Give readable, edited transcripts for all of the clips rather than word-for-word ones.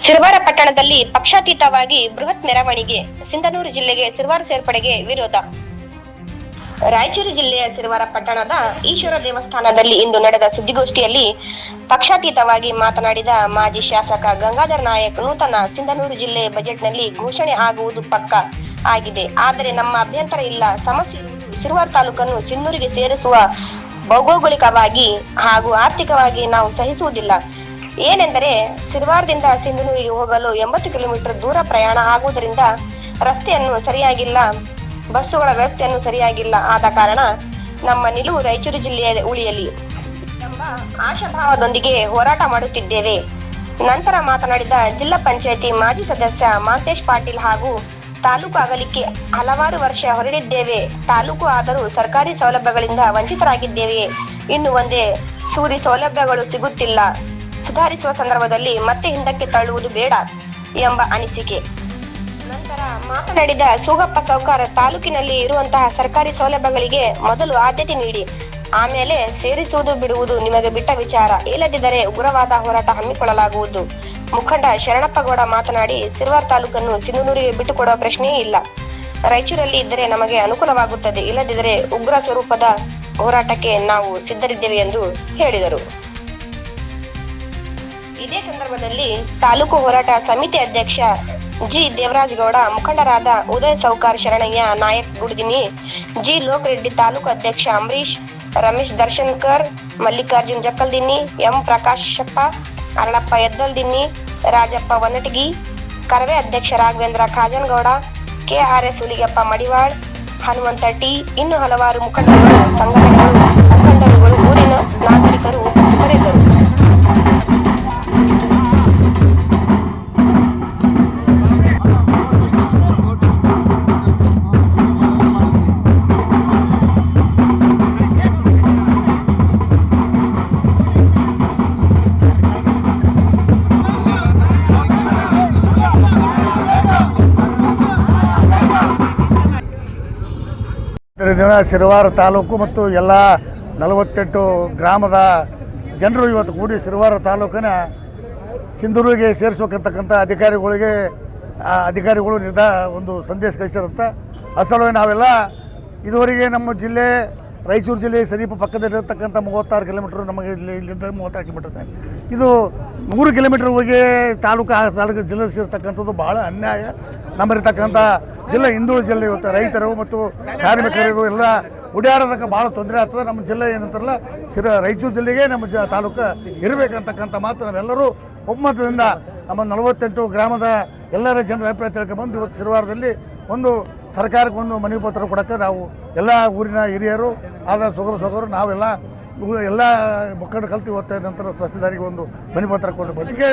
ಸಿರವಾರ ಪಟ್ಟಣದಲ್ಲಿ ಪಕ್ಷಾತೀತವಾಗಿ ಬೃಹತ್ ಮೆರವಣಿಗೆ. ಸಿಂಧನೂರು ಜಿಲ್ಲೆಗೆ ಸಿರವಾರ ಸೇರ್ಪಡೆಗೆ ವಿರೋಧ. ರಾಯಚೂರು ಜಿಲ್ಲೆಯ ಸಿರವಾರ ಪಟ್ಟಣದ ಈಶ್ವರ ದೇವಸ್ಥಾನದಲ್ಲಿ ಇಂದು ನಡೆದ ಸುದ್ದಿಗೋಷ್ಠಿಯಲ್ಲಿ ಪಕ್ಷಾತೀತವಾಗಿ ಮಾತನಾಡಿದ ಮಾಜಿ ಶಾಸಕ ಗಂಗಾಧರ ನಾಯಕ್, ನೂತನ ಸಿಂಧನೂರು ಜಿಲ್ಲೆ ಬಜೆಟ್ನಲ್ಲಿ ಘೋಷಣೆ ಆಗುವುದು ಪಕ್ಕ ಆಗಿದೆ. ಆದರೆ ನಮ್ಮ ಅಭ್ಯಂತರ ಇಲ್ಲ. ಸಮಸ್ಯೆ ಇರುವುದು ಸಿರವಾರ ತಾಲೂಕನ್ನು ಸಿಂಧನೂರಿಗೆ ಸೇರಿಸುವ ಭೌಗೋಳಿಕವಾಗಿ ಹಾಗೂ ಆರ್ಥಿಕವಾಗಿ ನಾವು ಸಹಿಸುವುದಿಲ್ಲ. ಏನೆಂದರೆ ಸಿರವಾರದಿಂದ ಸಿಂಧನೂರಿಗೆ ಹೋಗಲು 80 ಕಿಲೋಮೀಟರ್ ದೂರ ಪ್ರಯಾಣ ಆಗುವುದರಿಂದ ರಸ್ತೆಯನ್ನು ಸರಿಯಾಗಿಲ್ಲ, ಬಸ್ಸುಗಳ ವ್ಯವಸ್ಥೆಯನ್ನು ಸರಿಯಾಗಿಲ್ಲ. ಆದ ಕಾರಣ ನಮ್ಮ ನಿಲುವು ರಾಯಚೂರು ಜಿಲ್ಲೆಯ ಉಳಿಯಲಿ ಎಂಬ ಆಶಾಭಾವದೊಂದಿಗೆ ಹೋರಾಟ ಮಾಡುತ್ತಿದ್ದೇವೆ. ನಂತರ ಮಾತನಾಡಿದ ಜಿಲ್ಲಾ ಪಂಚಾಯಿತಿ ಮಾಜಿ ಸದಸ್ಯ ಮಾಂತೇಶ್ ಪಾಟೀಲ್ ಹಾಗೂ ತಾಲೂಕು ಆಗಲಿಕ್ಕೆ ಹಲವಾರು ವರ್ಷ ಹೊರಡಿದ್ದೇವೆ. ತಾಲೂಕು ಆದರೂ ಸರ್ಕಾರಿ ಸೌಲಭ್ಯಗಳಿಂದ ವಂಚಿತರಾಗಿದ್ದೇವೆ. ಇನ್ನು ಒಂದೇ ಸೂರಿ ಸೌಲಭ್ಯಗಳು ಸಿಗುತ್ತಿಲ್ಲ. ಸುಧಾರಿಸುವ ಸಂದರ್ಭದಲ್ಲಿ ಮತ್ತೆ ಹಿಂದಕ್ಕೆ ತಳ್ಳುವುದು ಬೇಡ ಎಂಬ ಅನಿಸಿಕೆ. ನಂತರ ಮಾತನಾಡಿದ ಸೂಗಪ್ಪ ಸೌಕಾರ, ತಾಲೂಕಿನಲ್ಲಿ ಇರುವಂತಹ ಸರ್ಕಾರಿ ಸೌಲಭ್ಯಗಳಿಗೆ ಮೊದಲು ಆದ್ಯತೆ ನೀಡಿ, ಆಮೇಲೆ ಸೇರಿಸುವುದು ಬಿಡುವುದು ನಿಮಗೆ ಬಿಟ್ಟ ವಿಚಾರ. ಇಲ್ಲದಿದ್ದರೆ ಉಗ್ರವಾದ ಹೋರಾಟ ಹಮ್ಮಿಕೊಳ್ಳಲಾಗುವುದು. ಮುಖಂಡ ಶರಣಪ್ಪಗೌಡ ಮಾತನಾಡಿ, ಸಿರವಾರ ತಾಲೂಕನ್ನು ಸಿಂಧನೂರಿಗೆ ಬಿಟ್ಟುಕೊಡುವ ಪ್ರಶ್ನೆಯೇ ಇಲ್ಲ. ರಾಯಚೂರಲ್ಲಿ ಇದ್ದರೆ ನಮಗೆ ಅನುಕೂಲವಾಗುತ್ತದೆ. ಇಲ್ಲದಿದ್ದರೆ ಉಗ್ರ ಸ್ವರೂಪದ ಹೋರಾಟಕ್ಕೆ ನಾವು ಸಿದ್ಧರಿದ್ದೇವೆ ಎಂದು ಹೇಳಿದರು. ಇದೇ ಸಂದರ್ಭದಲ್ಲಿ ತಾಲೂಕು ಹೋರಾಟ ಸಮಿತಿ ಅಧ್ಯಕ್ಷ ಜಿ ದೇವರಾಜ್ ಗೌಡ, ಮುಖಂಡರಾದ ಉದಯ ಸೌಕಾರ್, ಶರಣಯ್ಯ ನಾಯಕ್ ಗುಡ್ದಿನಿ, ಜಿ ಲೋಕ್ ರೆಡ್ಡಿ, ತಾಲೂಕು ಅಧ್ಯಕ್ಷ ಅಂಬರೀಶ್, ರಮೇಶ್ ದರ್ಶನ್ಕರ್, ಮಲ್ಲಿಕಾರ್ಜುನ್ ಜಕ್ಕಲ್ದಿನ್ನಿ, ಎಂ ಪ್ರಕಾಶಪ್ಪ, ಅರಳಪ್ಪ ಎದ್ದಲ್ದಿನ್ನಿ, ರಾಜಪ್ಪ ವನಟಗಿ, ಕರವೇ ಅಧ್ಯಕ್ಷ ರಾಘವೇಂದ್ರ ಖಾಜನಗೌಡ, ಕೆಆರ್ಎಸ್ ಹುಲಿಗಪ್ಪ ಮಡಿವಾಳ್, ಹನುಮಂತ ಟಿ, ಇನ್ನು ಹಲವಾರು ಮುಖಂಡರುಗಳು, ಸಂಘಟನೆಗಳು, ಮುಖಂಡರುಗಳು, ಊರಿನ ನಾಗರಿಕರು ಉಪಸ್ಥಿತರಿದ್ದರು. ದಿನ ಸಿರವಾರ ತಾಲೂಕು ಮತ್ತು ಎಲ್ಲ 48 ಗ್ರಾಮದ ಜನರು ಇವತ್ತು ಕೂಡಿ ಸಿರವಾರ ತಾಲೂಕಿನ ಸಿಂಧನೂರಿಗೆ ಸೇರಿಸ್ಬೇಕಂತಕ್ಕಂಥ ಅಧಿಕಾರಿಗಳು ಒಂದು ಸಂದೇಶ ಕಳಿಸಿರುತ್ತೆ. ಅಸಲವಾಗಿ ನಾವೆಲ್ಲ ಇದುವರೆಗೆ ನಮ್ಮ ಜಿಲ್ಲೆ ರಾಯಚೂರು ಜಿಲ್ಲೆ ಸಮೀಪ ಪಕ್ಕದಲ್ಲಿರ್ತಕ್ಕಂಥ 36 ಕಿಲೋಮೀಟ್ರ್, ನಮಗೆ ಇಲ್ಲಿಂದ 36 ಕಿಲೋಮೀಟರ್ ಇದೆ. ಇದು 100 ಕಿಲೋಮೀಟ್ರ್ ಹೋಗಿ ತಾಲೂಕು ಜಿಲ್ಲೆ ಸೇರ್ತಕ್ಕಂಥದ್ದು ಭಾಳ ಅನ್ಯಾಯ. ನಮ್ಮಲ್ಲಿರ್ತಕ್ಕಂಥ ಜಿಲ್ಲೆ ಹಿಂದುಳಿದ ಜಿಲ್ಲೆ ಇವತ್ತು ರೈತರು ಮತ್ತು ಕಾರ್ಮಿಕರಿಗೂ ಎಲ್ಲ ಓಡಾಡೋದಕ್ಕೆ ಭಾಳ ತೊಂದರೆ ಆಗ್ತದೆ. ನಮ್ಮ ಜಿಲ್ಲೆ ಏನಂತಾರಲ್ಲ ರಾಯಚೂರು ಜಿಲ್ಲೆಗೆ ನಮ್ಮ ತಾಲೂಕು ಇರಬೇಕಂತಕ್ಕಂಥ ಮಾತು ನಾವೆಲ್ಲರೂ ಒಮ್ಮತದಿಂದ ನಮ್ಮ 48 ಗ್ರಾಮದ ಎಲ್ಲರ ಜನರ ಅಭಿಪ್ರಾಯ ತಿಳ್ಕೊಂಡ್ಬಂದು ಇವತ್ತು ಸಿರವಾರದಲ್ಲಿ ಒಂದು ಸರ್ಕಾರಕ್ಕೆ ಒಂದು ಮನವಿ ಪತ್ರ ಕೊಡೋಕ್ಕೆ ನಾವು ಎಲ್ಲ ಊರಿನ ಹಿರಿಯರು ಆದ ಸೋದರ ನಾವೆಲ್ಲ ಎಲ್ಲ ಮುಖಂಡರು ಕಲ್ತು ಇವತ್ತ ನಂತರ ತಹಸೀಲ್ದಾರಿಗೆ ಒಂದು ಮನವಿ ಪತ್ರ ಕೊಡಬೇಕು. ಅದಕ್ಕೆ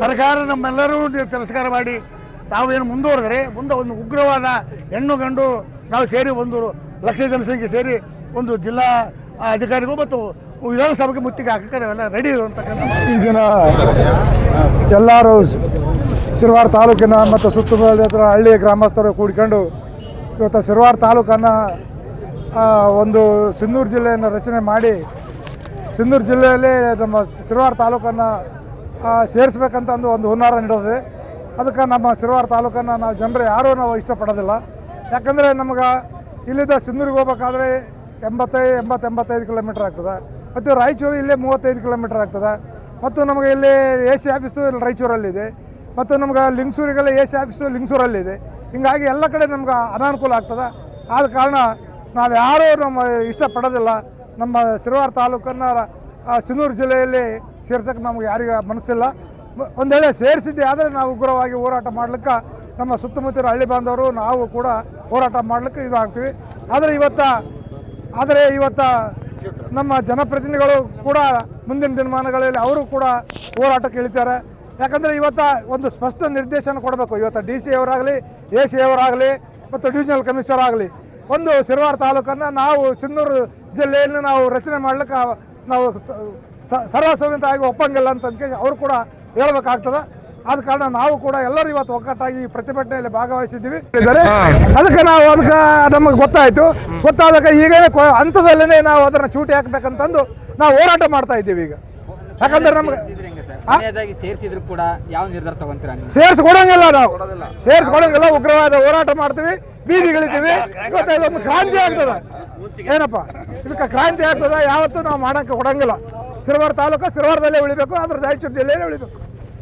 ಸರ್ಕಾರ ನಮ್ಮೆಲ್ಲರೂ ತಿರಸ್ಕಾರ ಮಾಡಿ ತಾವೇನು ಮುಂದುವರೆದರೆ ಮುಂದೆ ಒಂದು ಉಗ್ರವಾದ ಹೆಣ್ಣು ಗಂಡು ನಾವು ಸೇರಿ 1 ಲಕ್ಷ ಜನಸಂಖ್ಯೆ ಸೇರಿ ಒಂದು ಜಿಲ್ಲಾ ಅಧಿಕಾರಿಗಳು ಮತ್ತು ವಿಧಾನಸಭೆಗೆ ಮುತ್ತಿಗೆ ಹಾಕಕ್ಕೆ ನಾವೆಲ್ಲ ರೆಡಿ ಅಂತಕ್ಕಂಥ ಈ ದಿನ ಎಲ್ಲರೂ ಸಿರವಾರ ತಾಲೂಕಿನ ಮತ್ತು ಸುತ್ತಮುತ್ತಲ ಹಳ್ಳಿ ಗ್ರಾಮಸ್ಥರು ಕೂಡಿಕೊಂಡು ಇವತ್ತು ಸಿರವಾರ ತಾಲೂಕನ್ನು ಒಂದು ಸಿಂಧನೂರು ಜಿಲ್ಲೆಯನ್ನು ರಚನೆ ಮಾಡಿ ಸಿಂಧನೂರು ಜಿಲ್ಲೆಯಲ್ಲಿ ನಮ್ಮ ಸಿರವಾರ ತಾಲೂಕನ್ನು ಸೇರಿಸ್ಬೇಕಂತ ಒಂದು ಹುನ್ನಾರ ನೀಡೋದು. ಅದಕ್ಕೆ ನಮ್ಮ ಸಿರವಾರ ತಾಲೂಕನ್ನು ನಾವು ಜನರು ಯಾರೂ ನಾವು ಇಷ್ಟಪಡೋದಿಲ್ಲ. ಯಾಕಂದರೆ ನಮಗೆ ಇಲ್ಲಿಂದ ಸಿಂಧನೂರಿಗೆ ಹೋಗ್ಬೇಕಾದ್ರೆ 85 ಕಿಲೋಮೀಟ್ರ್ ಆಗ್ತದೆ. ಮತ್ತು ರಾಯಚೂರು ಇಲ್ಲೇ 35 ಕಿಲೋಮೀಟ್ರ್ ಆಗ್ತದೆ. ಮತ್ತು ನಮಗೆ ಇಲ್ಲಿ AC ಆಫೀಸು ಇಲ್ಲಿ ರಾಯಚೂರಲ್ಲಿದೆ. ಮತ್ತು ನಮ್ಗೆ ಲಿಂಗಸೂರಿಗೆಲ್ಲ AC ಆಫೀಸು ಲಿಂಗಸೂರಲ್ಲಿದೆ. ಹೀಗಾಗಿ ಎಲ್ಲ ಕಡೆ ನಮ್ಗೆ ಅನಾನುಕೂಲ ಆಗ್ತದೆ. ಆದ ಕಾರಣ ನಾವು ಯಾರೂ ನಮ್ಮ ಇಷ್ಟಪಡೋದಿಲ್ಲ. ನಮ್ಮ ಸಿರವಾರ ತಾಲೂಕನ್ನು ಸಿಂಧನೂರು ಜಿಲ್ಲೆಯಲ್ಲಿ ಸೇರ್ಸೋಕ್ಕೆ ನಮ್ಗೆ ಯಾರಿಗೂ ಮನಸ್ಸಿಲ್ಲ. ಒಂದು ವೇಳೆ ಸೇರಿಸಿದ್ದೆ ಆದರೆ ನಾವು ಉಗ್ರವಾಗಿ ಹೋರಾಟ ಮಾಡಲಿಕ್ಕೆ ನಮ್ಮ ಸುತ್ತಮುತ್ತಲ ಹಳ್ಳಿ ಬಾಂಧವರು ನಾವು ಕೂಡ ಹೋರಾಟ ಮಾಡಲಿಕ್ಕೆ ಇದು ಆಗ್ತೀವಿ. ಆದರೆ ಇವತ್ತು ನಮ್ಮ ಜನಪ್ರತಿನಿಧಿಗಳು ಕೂಡ ಮುಂದಿನ ದಿನಮಾನಗಳಲ್ಲಿ ಅವರು ಕೂಡ ಹೋರಾಟಕ್ಕೆ ಇಳಿತಾರೆ. ಯಾಕಂದರೆ ಇವತ್ತು ಒಂದು ಸ್ಪಷ್ಟ ನಿರ್ದೇಶನ ಕೊಡಬೇಕು. ಇವತ್ತು DC ಅವರಾಗಲಿ, AC ಅವರಾಗಲಿ ಮತ್ತು ಡಿವಿಷನಲ್ ಕಮಿಷನರ್ ಆಗಲಿ ಒಂದು ಸಿರವಾರ ತಾಲೂಕನ್ನು ನಾವು ಸಿಂಧನೂರು ಜಿಲ್ಲೆಯನ್ನು ನಾವು ರಚನೆ ಮಾಡಲಿಕ್ಕೆ ನಾವು ಸರ್ವಸಮ್ಮತವಾಗಿ ಒಪ್ಪಂಗಿಲ್ಲ ಅಂತಂದು ಅವರು ಕೂಡ ಹೇಳಬೇಕಾಗ್ತದೆ. ಆದ ಕಾರಣ ನಾವು ಕೂಡ ಎಲ್ಲರೂ ಇವತ್ತು ಒಗ್ಗಟ್ಟಾಗಿ ಪ್ರತಿಭಟನೆಯಲ್ಲಿ ಭಾಗವಹಿಸಿದ್ದೀವಿ. ಅದಕ್ಕೆ ನಮಗೆ ಗೊತ್ತಾದಾಗ ಈಗೇನೆ ಹಂತದಲ್ಲೇ ನಾವು ಅದನ್ನು ಚೂಟಿ ಹಾಕಬೇಕಂತಂದು ನಾವು ಹೋರಾಟ ಮಾಡ್ತಾ ಇದ್ದೀವಿ ಈಗ. ಯಾಕಂದರೆ ನಮಗೆ ಕೊನೆಯದಾಗಿ ಸೇರಿಸಿದ್ರು ಕೂಡ ಯಾವ ನಿರ್ಧಾರ ತಗೊಂತೀರಾ ನೀವು? ಸೇರಿಸ್ಕೊಡಂಗಿಲ್ಲ, ನಾವು ಸೇರಿಸ್ಕೊಡಂಗಿಲ್ಲ. ಉಗ್ರವಾದ ಹೋರಾಟ ಮಾಡ್ತೀವಿ, ಬೀದಿಗಿಳಿತೀವಿ. ಇವತ್ತು ಇದೊಂದು ಕ್ರಾಂತಿ ಆಗ್ತದೆ. ಏನಪ್ಪ ಇದಕ್ಕೆ ಕ್ರಾಂತಿ ಆಗ್ತದೆ. ಯಾವತ್ತೂ ನಾವು ಮಾಡೋಕ್ಕೆ ಕೊಡಂಗಿಲ್ಲ. ಸಿರವಾರ ತಾಲೂಕು ಸಿರವಾರದಲ್ಲೇ ಉಳಿಬೇಕು, ಅದ್ರ ರಾಯಚೂರು ಜಿಲ್ಲೆಯಲ್ಲೇ ಉಳಿಬೇಕು.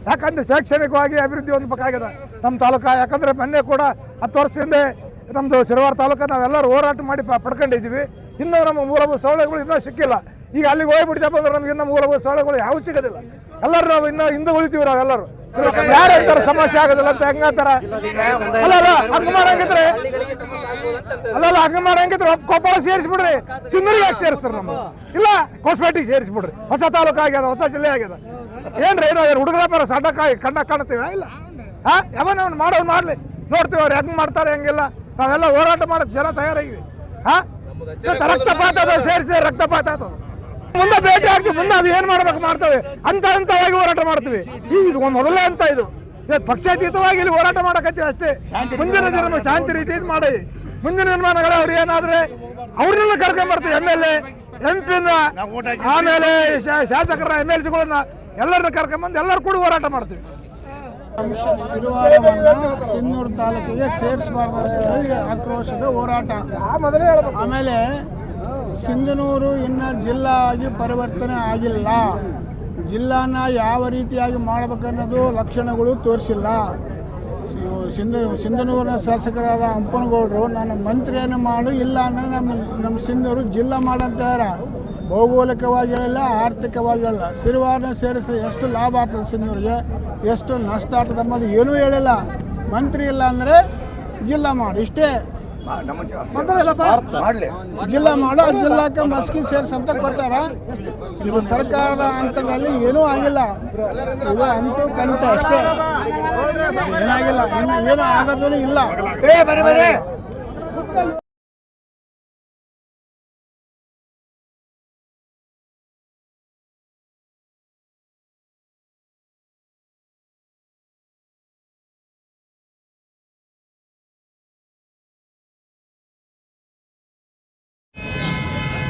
ಯಾಕಂದ್ರೆ ಶೈಕ್ಷಣಿಕವಾಗಿ ಅಭಿವೃದ್ಧಿ ಹೊಂದಬೇಕಾಗಿದೆ ನಮ್ಮ ತಾಲೂಕು. ಯಾಕಂದರೆ ಮೊನ್ನೆ ಕೂಡ 10 ವರ್ಷ ಹಿಂದೆ ನಮ್ಮದು ಸಿರವಾರ ತಾಲೂಕು ನಾವೆಲ್ಲರೂ ಹೋರಾಟ ಮಾಡಿ ಪಡ್ಕೊಂಡಿದ್ದೀವಿ. ಇನ್ನೂ ನಮ್ಮ ಮೂಲಭೂತ ಸೌಲಭ್ಯಗಳು ಇನ್ನೂ ಸಿಕ್ಕಿಲ್ಲ. ಈಗ ಅಲ್ಲಿಗೆ ಹೋಗ್ಬಿಡ್ತಪ್ಪ ಅಂದ್ರೆ ನಮ್ಗೆ ಇನ್ನೂ ಮೂಲಭೂತ ಸೌಲಭ್ಯಗಳು ಯಾವೂ ಸಿಗೋದಿಲ್ಲ. ಎಲ್ಲರೂ ನಾವು ಇನ್ನೂ ಹಿಂದೆ ಉಳಿತೀವಿ. ನಾವೆಲ್ಲರೂ ಯಾರು ಹೇಳ್ತಾರೆ ಸಮಸ್ಯೆ ಆಗೋದಿಲ್ಲ ಅಂತ ಹೆಂಗಂತಾರ? ಅಲ್ಲ ಹಂಗೆ ಮಾಡಂಗಿದ್ರೆ ಹಂಗೆ ಮಾಡಂಗಿದ್ರೆ ಕೊಪ್ಪಳ ಸೇರಿಸ್ಬಿಡ್ರಿ, ಸಿಂಧೂರಿಗೆ ಯಾಕೆ ಸೇರಿಸ್ತಾರೆ? ನಮ್ಮ ಇಲ್ಲ ಹೊಸಪೇಟೆಗೆ ಸೇರಿಸ್ಬಿಡ್ರಿ. ಹೊಸ ತಾಲೂಕು ಆಗ್ಯದ, ಹೊಸ ಜಿಲ್ಲೆ ಆಗ್ಯದ. ಏನ್ರಿ ಏನಾದ್ರು ಹುಡುಗರ ಸಣ್ಣ ಕಾಣ್ತೀವ? ಇಲ್ಲ ಯಾವನವ್ನು ಮಾಡೋದು ಮಾಡಲಿ, ನೋಡ್ತೀವಿ ಅವ್ರು ಹೆಂಗೆ ಮಾಡ್ತಾರೆ ಹೆಂಗಿಲ್ಲ. ನಾವೆಲ್ಲ ಹೋರಾಟ ಮಾಡೋದು ಜನ ತಯಾರಾಗಿವಿ. ರಕ್ತಪಾತ ಅದ, ಸೇರಿಸಿ ರಕ್ತಪಾತ ಆತದ. ಮುಂದೆ ಭೇಟಿ ಆಗ್ತೀವಿ, ಮುಂದೆ ಅದು ಏನು ಮಾಡ್ಬೇಕು ಮಾಡ್ತೇವೆ. ಹಂತವಾಗಿ ಹೋರಾಟ ಮಾಡ್ತೀವಿ. ಇದು ಮೊದಲೇ ಅಂತ ಇದು ಪಕ್ಷಾತೀತವಾಗಿ ಇಲ್ಲಿ ಹೋರಾಟ ಮಾಡಕತ್ತೀವಿ ಅಷ್ಟೇ. ಮುಂದಿನ ದಿನ ಶಾಂತಿ ರೀತಿ ಮಾಡಿ ಮುಂದಿನ ನಿರ್ಮಾಣಗಳು ಅವ್ರು ಏನಾದ್ರೆ ಅವ್ರನ್ನೆಲ್ಲ ಕರ್ಕೊಂಡ್ಬರ್ತೀವಿ. MLA MP ಆಮೇಲೆ ಶಾಸಕರ MLCಗಳನ್ನ ಎಲ್ಲರನ್ನ ಕರ್ಕೊಂಡ್ಬಂದು ಎಲ್ಲರೂ ಕೂಡ ಹೋರಾಟ ಮಾಡ್ತೀವಿ. ಸಿರುವಾರವನ್ನು ಸಿನ್ನೂರು ತಾಲೂಕಿಗೆ ಸೇರಿಸಬಾರ್ದು ಅಂತ ಹೇಳಿ ಆಕ್ರೋಶದ ಹೋರಾಟ. ಆಮೇಲೆ ಸಿಂಧನೂರು ಇನ್ನು ಜಿಲ್ಲಾ ಆಗಿ ಪರಿವರ್ತನೆ ಆಗಿಲ್ಲ. ಜಿಲ್ಲಾನ ಯಾವ ರೀತಿಯಾಗಿ ಮಾಡಬೇಕನ್ನೋದು ಲಕ್ಷಣಗಳು ತೋರಿಸಿಲ್ಲ. ಸಿಂಧನೂರಿನ ಶಾಸಕರಾದ ಹಂಪನಗೌಡರು ನಾನು ಮಂತ್ರಿಯನ್ನು ಮಾಡು, ಇಲ್ಲ ಅಂದರೆ ನಮ್ಮ ಸಿಂಧನೂರು ಜಿಲ್ಲಾ ಮಾಡಂತ ಹೇಳ್ಯಾರ. ಭೌಗೋಳಿಕವಾಗಿ ಹೇಳಿಲ್ಲ, ಆರ್ಥಿಕವಾಗಿ ಹೇಳಿಲ್ಲ. ಸಿರುವಾರನ ಸೇರಿಸಿದ್ರೆ ಎಷ್ಟು ಲಾಭ ಆಗ್ತದೆ ಸಿಂಧನೂರಿಗೆ, ಎಷ್ಟು ನಷ್ಟ ಆಗ್ತದೆ ಅನ್ನೋದು ಏನೂ ಹೇಳಿಲ್ಲ. ಮಂತ್ರಿ ಇಲ್ಲ ಅಂದರೆ ಜಿಲ್ಲಾ ಮಾಡು, ಇಷ್ಟೇ. ಜಿಲ್ಲಾ ಮಾಡು, ಆ ಜಿಲ್ಲಾಕ್ಕೆ ಮಸ್ಕಿ ಸೇರಿಸಂತ ಕೊಟ್ಟಾರ. ಇದು ಸರ್ಕಾರದ ಹಂತದಲ್ಲಿ ಏನೂ ಆಗಿಲ್ಲ. ಇದು ಅಂತೂ ಕಂತ ಅಷ್ಟೇ, ಏನಾಗಿಲ್ಲ. ಇನ್ನು ಏನೂ ಆಗೋದೂ ಇಲ್ಲ.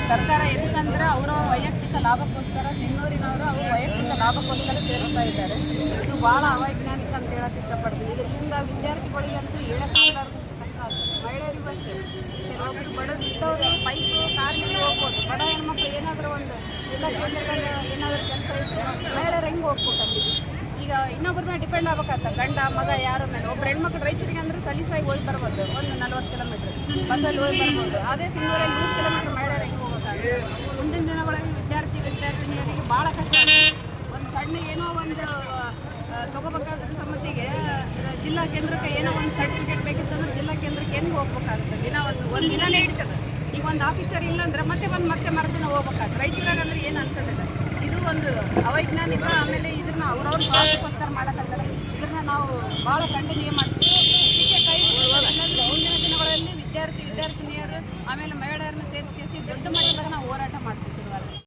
ಸರ್ಕಾರ ಎದಕ್ಕಂದ್ರೆ ಅವರವ್ರ ವೈಯಕ್ತಿಕ ಲಾಭಕ್ಕೋಸ್ಕರ ಸಿನ್ನೂರಿನವರು ಅವ್ರ ವೈಯಕ್ತಿಕ ಲಾಭಕ್ಕೋಸ್ಕರ ಸೇರಿಸ್ತಾ ಇದ್ದಾರೆ. ಇದು ಭಾಳ ಅವೈಜ್ಞಾನಿಕ ಅಂತ ಹೇಳಕ್ಕೆ ಇಷ್ಟಪಡ್ತೀನಿ. ಇದರಿಂದ ವಿದ್ಯಾರ್ಥಿಗಳಿಗಂತೂ ಹೇಳಕ್ಕಾಗಲಾರ್ದಷ್ಟು ಕಷ್ಟ ಆಗ್ತದೆ. ಮಹಿಳೆಯರಿಗೂ ಅಷ್ಟೇ. ಕೆಲವೊಬ್ಬರು ಬಡವಿದ್ದವರು ಬೈಕು ಕಾರ್ ಮೇಲೆ ಹೋಗ್ಬೋದು. ಬಡ ಹೆಣ್ಮಕ್ಳು ಏನಾದರೂ ಒಂದು ಜಿಲ್ಲಾ ಕೇಂದ್ರದಲ್ಲಿ ಏನಾದರೂ ಕೆಲಸ ಇದ್ದರೆ ಮಹಿಳೆಯರು ಹೆಂಗೆ ಹೋಗ್ಬೇಕು ಅಲ್ಲಿಗೆ? ಈಗ ಇನ್ನೊಬ್ಬರ ಮೇಲೆ ಡಿಪೆಂಡ್ ಆಗ್ಬೇಕಾಗ್ತದೆ, ಗಂಡ ಮಗ ಯಾರ ಮೇಲೆ. ಒಬ್ಬರು ಹೆಣ್ಮಕ್ಳು ರೈತರಿಗೆ ಅಂದರೆ ಸಲೀಸಾಗಿ ಹೋಗಿ ಬರ್ಬೋದು, ಒಂದು 40 ಕಿಲೋಮೀಟ್ರ್ ಬಸ್ಸಲ್ಲಿ ಹೋಗಿ ಬರ್ಬೋದು. ಅದೇ ಸಿಂಧೂರಲ್ಲಿ 100 ಕಿಲೋಮೀಟ್ರ್ ಮಹಿಳೆಯರು ಹೆಂಗೆ ಹೋಗೋಕ್ಕಾಗುತ್ತೆ? ಮುಂದಿನ ದಿನಗಳಲ್ಲಿ ವಿದ್ಯಾರ್ಥಿನಿಯರಿಗೆ ಭಾಳ ಕಷ್ಟ ಆಗುತ್ತೆ. ಒಂದು ಸಣ್ಣ ಏನೋ ಒಂದು ತೊಗೋಬೇಕಾದ್ರೆ ಸಮ್ಮತಿಗೆ ಜಿಲ್ಲಾ ಕೇಂದ್ರಕ್ಕೆ ಏನೋ ಒಂದು ಸರ್ಟಿಫಿಕೇಟ್ ಬೇಕಿತ್ತಂದ್ರೆ ಜಿಲ್ಲಾ ಕೇಂದ್ರಕ್ಕೆ ಹೆಂಗೆ ಹೋಗ್ಬೇಕಾಗುತ್ತೆ? ದಿನ ಒಂದು ದಿನನೇ ಹಿಡಿತದೆ. ಈಗ ಒಂದು ಆಫೀಸರ್ ಇಲ್ಲ ಅಂದರೆ ಮತ್ತೆ ಮರುದಿನ ಹೋಗ್ಬೇಕಾಗುತ್ತೆ. ರೈತರಾಗ ಅಂದರೆ ಏನು ಅನ್ಸೋದಿಲ್ಲ. ಇದು ಒಂದು ಅವೈಜ್ಞಾನಿಕ. ಆಮೇಲೆ ಇದನ್ನ ಅವ್ರವ್ರ ಸ್ವಾರ್ಥಕ್ಕೋಸ್ಕರ ಮಾಡಕತ್ತಾರೆ. ಇದನ್ನ ನಾವು ಭಾಳ ಖಂಡನೀಯ ಮಾಡ್ತೀವಿ. ಇದಕ್ಕೆ ಕೈ ಮುಂದಿನ ದಿನಗಳಲ್ಲಿ ವಿದ್ಯಾರ್ಥಿನಿಯರು ಆಮೇಲೆ ಮಹಿಳೆಯರನ್ನ ಸೇರಿಸಿ ದೊಡ್ಡ ಮಟ್ಟದಾಗ